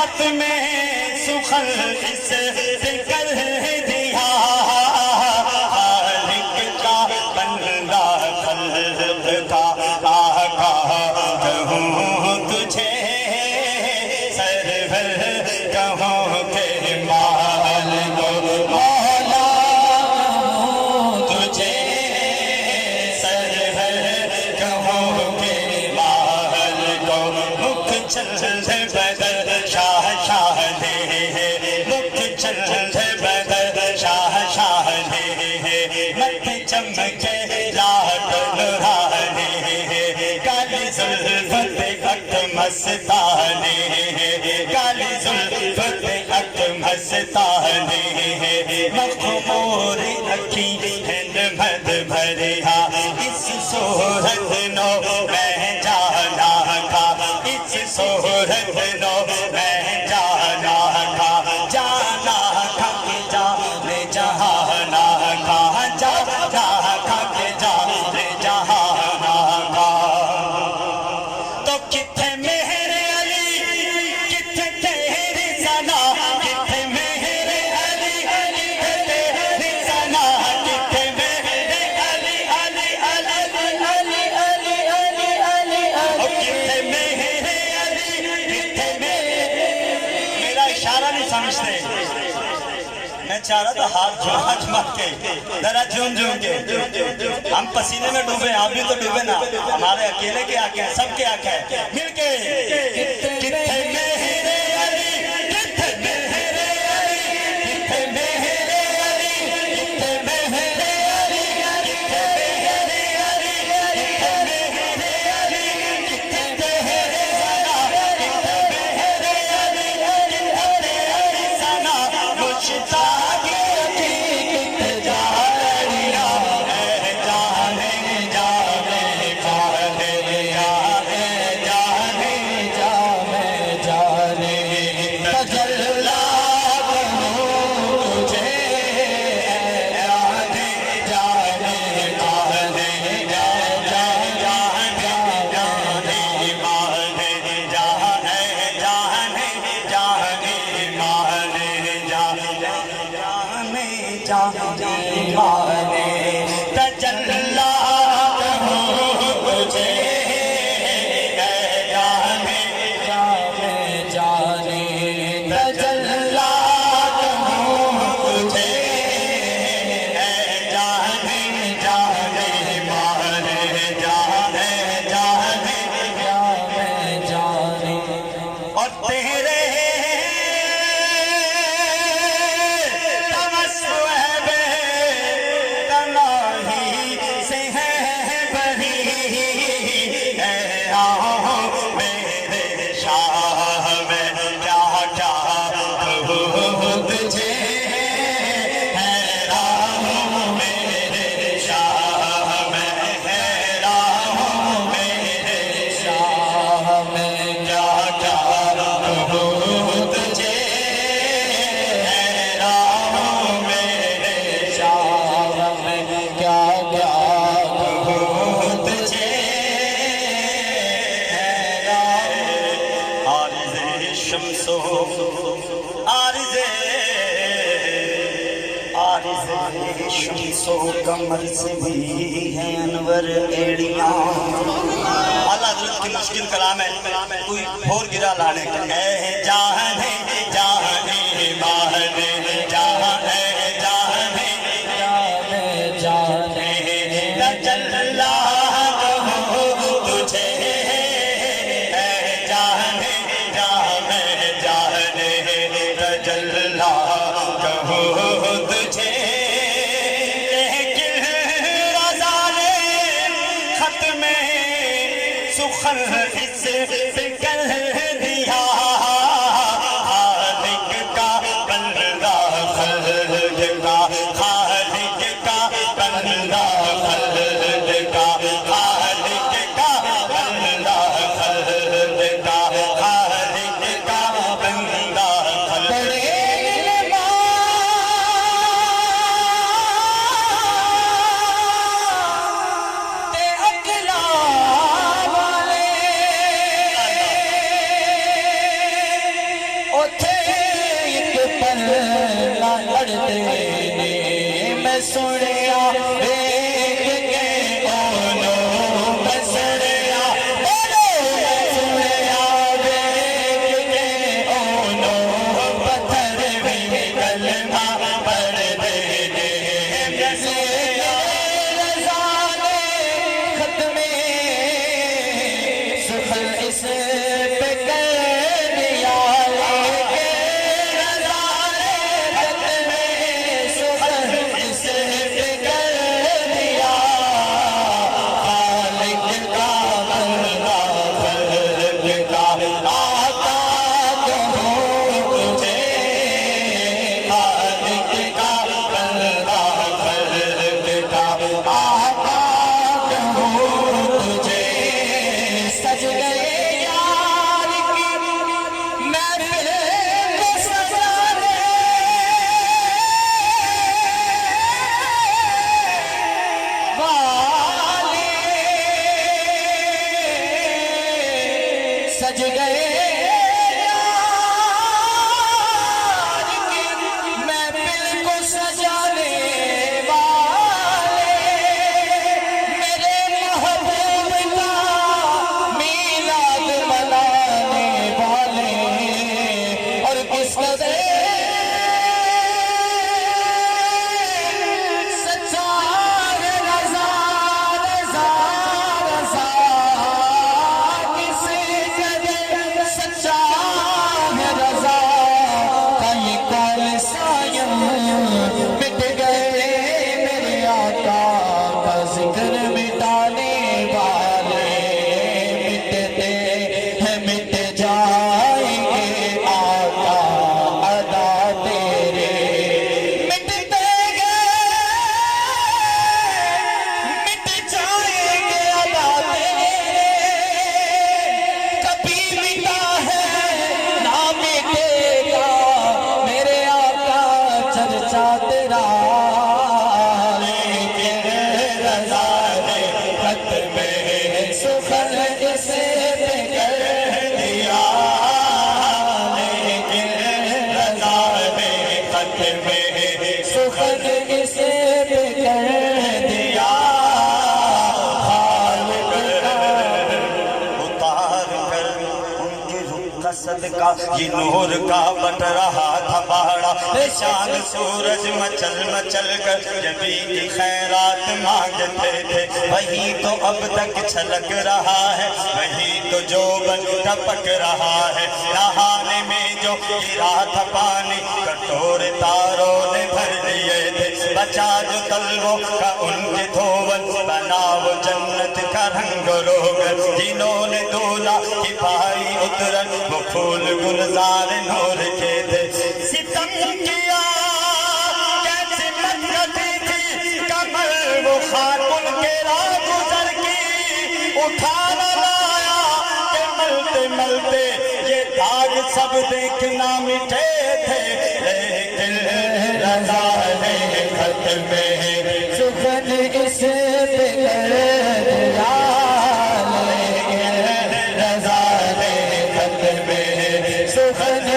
خط میں سخن اس سے کر دیا خالق کا بندہ خلق کا آقا کہوں تجھے سرور کہوں کہ مالک مولا تجھے سرور کہوں کہ مالک مکھ چل بدل شاہ شاہ دے مکھ چل بدل شاہ شاہ دے مت چمکے لاٹ نورانی کالی زلفت اک مستانی کالی زلفت اک مستانی مخمور اکھی ہند مد بھریا اس صورت نو میں جانا کھا اس صورت نو میں جانا کھا جانا کھا کے جانے جہانا کھا جانا کھا کے جانے جہانا کھا تو کتھے میرے علی کتھے تیری ثنا کتھے میرے علی کتھے تیری ثنا کتھے میرے علی علی علی علی علی علی علی کتھے میرے علی کتھے میرا اشارہ نہیں سمجھتے میں چاہ رہا تھا ہاتھ جھمک کے ذرا جھوم جھوم کے ہم پسینے میں ڈوبے آپ بھی تو ڈوبے نا ہمارے اکیلے کے آنکھیں ہیں سب کے آنکھیں ہیں مل کے کتھے میرے علی کتھے میرے علی کتھے میرے علی کتھے میرے علی کتھے میرے علی کتھے میرے علی کتھے تیرے ثنا کتھے میرے علی کتھے تیری ثنا مشتاق کی کتھے جا رہیا اے جانے جانے جانے جانے جانے جانے جانے تجلا کروں تجھے جانے جانے جانے جانے جانے جانے مانے جانے جانے جانے مانے جانے جانے مانے تجلا کروں تجھے جانے جانے جانے تجلا کروں تجھے جانے جانے مانے جانے جانے جانے جانے اور تیرے تمسوہب تناہی سے ہے بری اے آہو میرے شاہ میں کیا کیا کہوں تجھے حیران ہوں میرے شاہ میں حیران ہوں میرے شاہ میں کیا کیا کہوں تجھے حیران ہوں میرے شاہ میں کیا کیا کہوں تجھے حیران عارض شمس و عارض شمس و قمر سے بھی ہیں انور ایڑیاں اللہ حضرت کی مشکل کلام ہے کوئی بھور گرا لانے کا اے جانے جانے مانے جانے جانے جانے جانے تجلا کہوں تجھے اے جانے جانے جانے تجلا کہوں تجھے لیکن رضا نے خط میں سخن اس سے کر دیا خالق کا بندہ خلق کا خالق کا بندہ خلق کا خالق کا بندہ خلق کا خالق کا بندہ خلق نہ لڑتے نے میں سنیا دیکھ کے اولوں میں سنیا میں سنیا دیکھ کے اولوں پتھر بھی کلمہ پڑھتے نے رضا نے ختم سخن اس پہ کر دیا سج گئے یار کی محفل کو سجانے والے میرے محبوب کا میلاد منانے والے اور کس قدر سچا رضا رضا رضا مٹ گئے میرے آقا کا ذکر مٹانے والے مٹتے ہیں مٹ جائیں گے آقا ادا تیرے مٹتے گئے مٹ جائیں گے ادا تیرے کبھی مٹا ہے نہ مٹے گا میرے آقا چرچا تیرا لیکن رضا نے ختم سخن اس پہ کر دیا لیکن رضا نے ختم سخن اس پہ کر دیا خالق اتار کر ان کی روح کا صدقہ یہ نور کا بٹ رہا تھا پہاڑا شان سورج مچل مچل کر جبی کی خیرات مانگتے تھے وہی تو اب تک چھلک رہا ہے وہی تو جو بن ٹپک رہا ہے نہانے میں جو گرا تھا پانی کٹور تاروں نے بھر دیے تھے بچا جو تلووں کا ان کے دھون بنا وہ جنت کا رنگ روغن جنہوں نے دولا کی پائی اترن وہ پھول گلزار نور کے تھے ستم کیا کیسے مت گتی تھی کمر وہ خاک ان کے راہ گزر کی اٹھانا لایا کہ ملتے ملتے یہ داغ سب دیکھنا مٹے تھے لیکن رضا نے ختم سخن اس پہ کر دیا لیکن رضا نے ختم سخن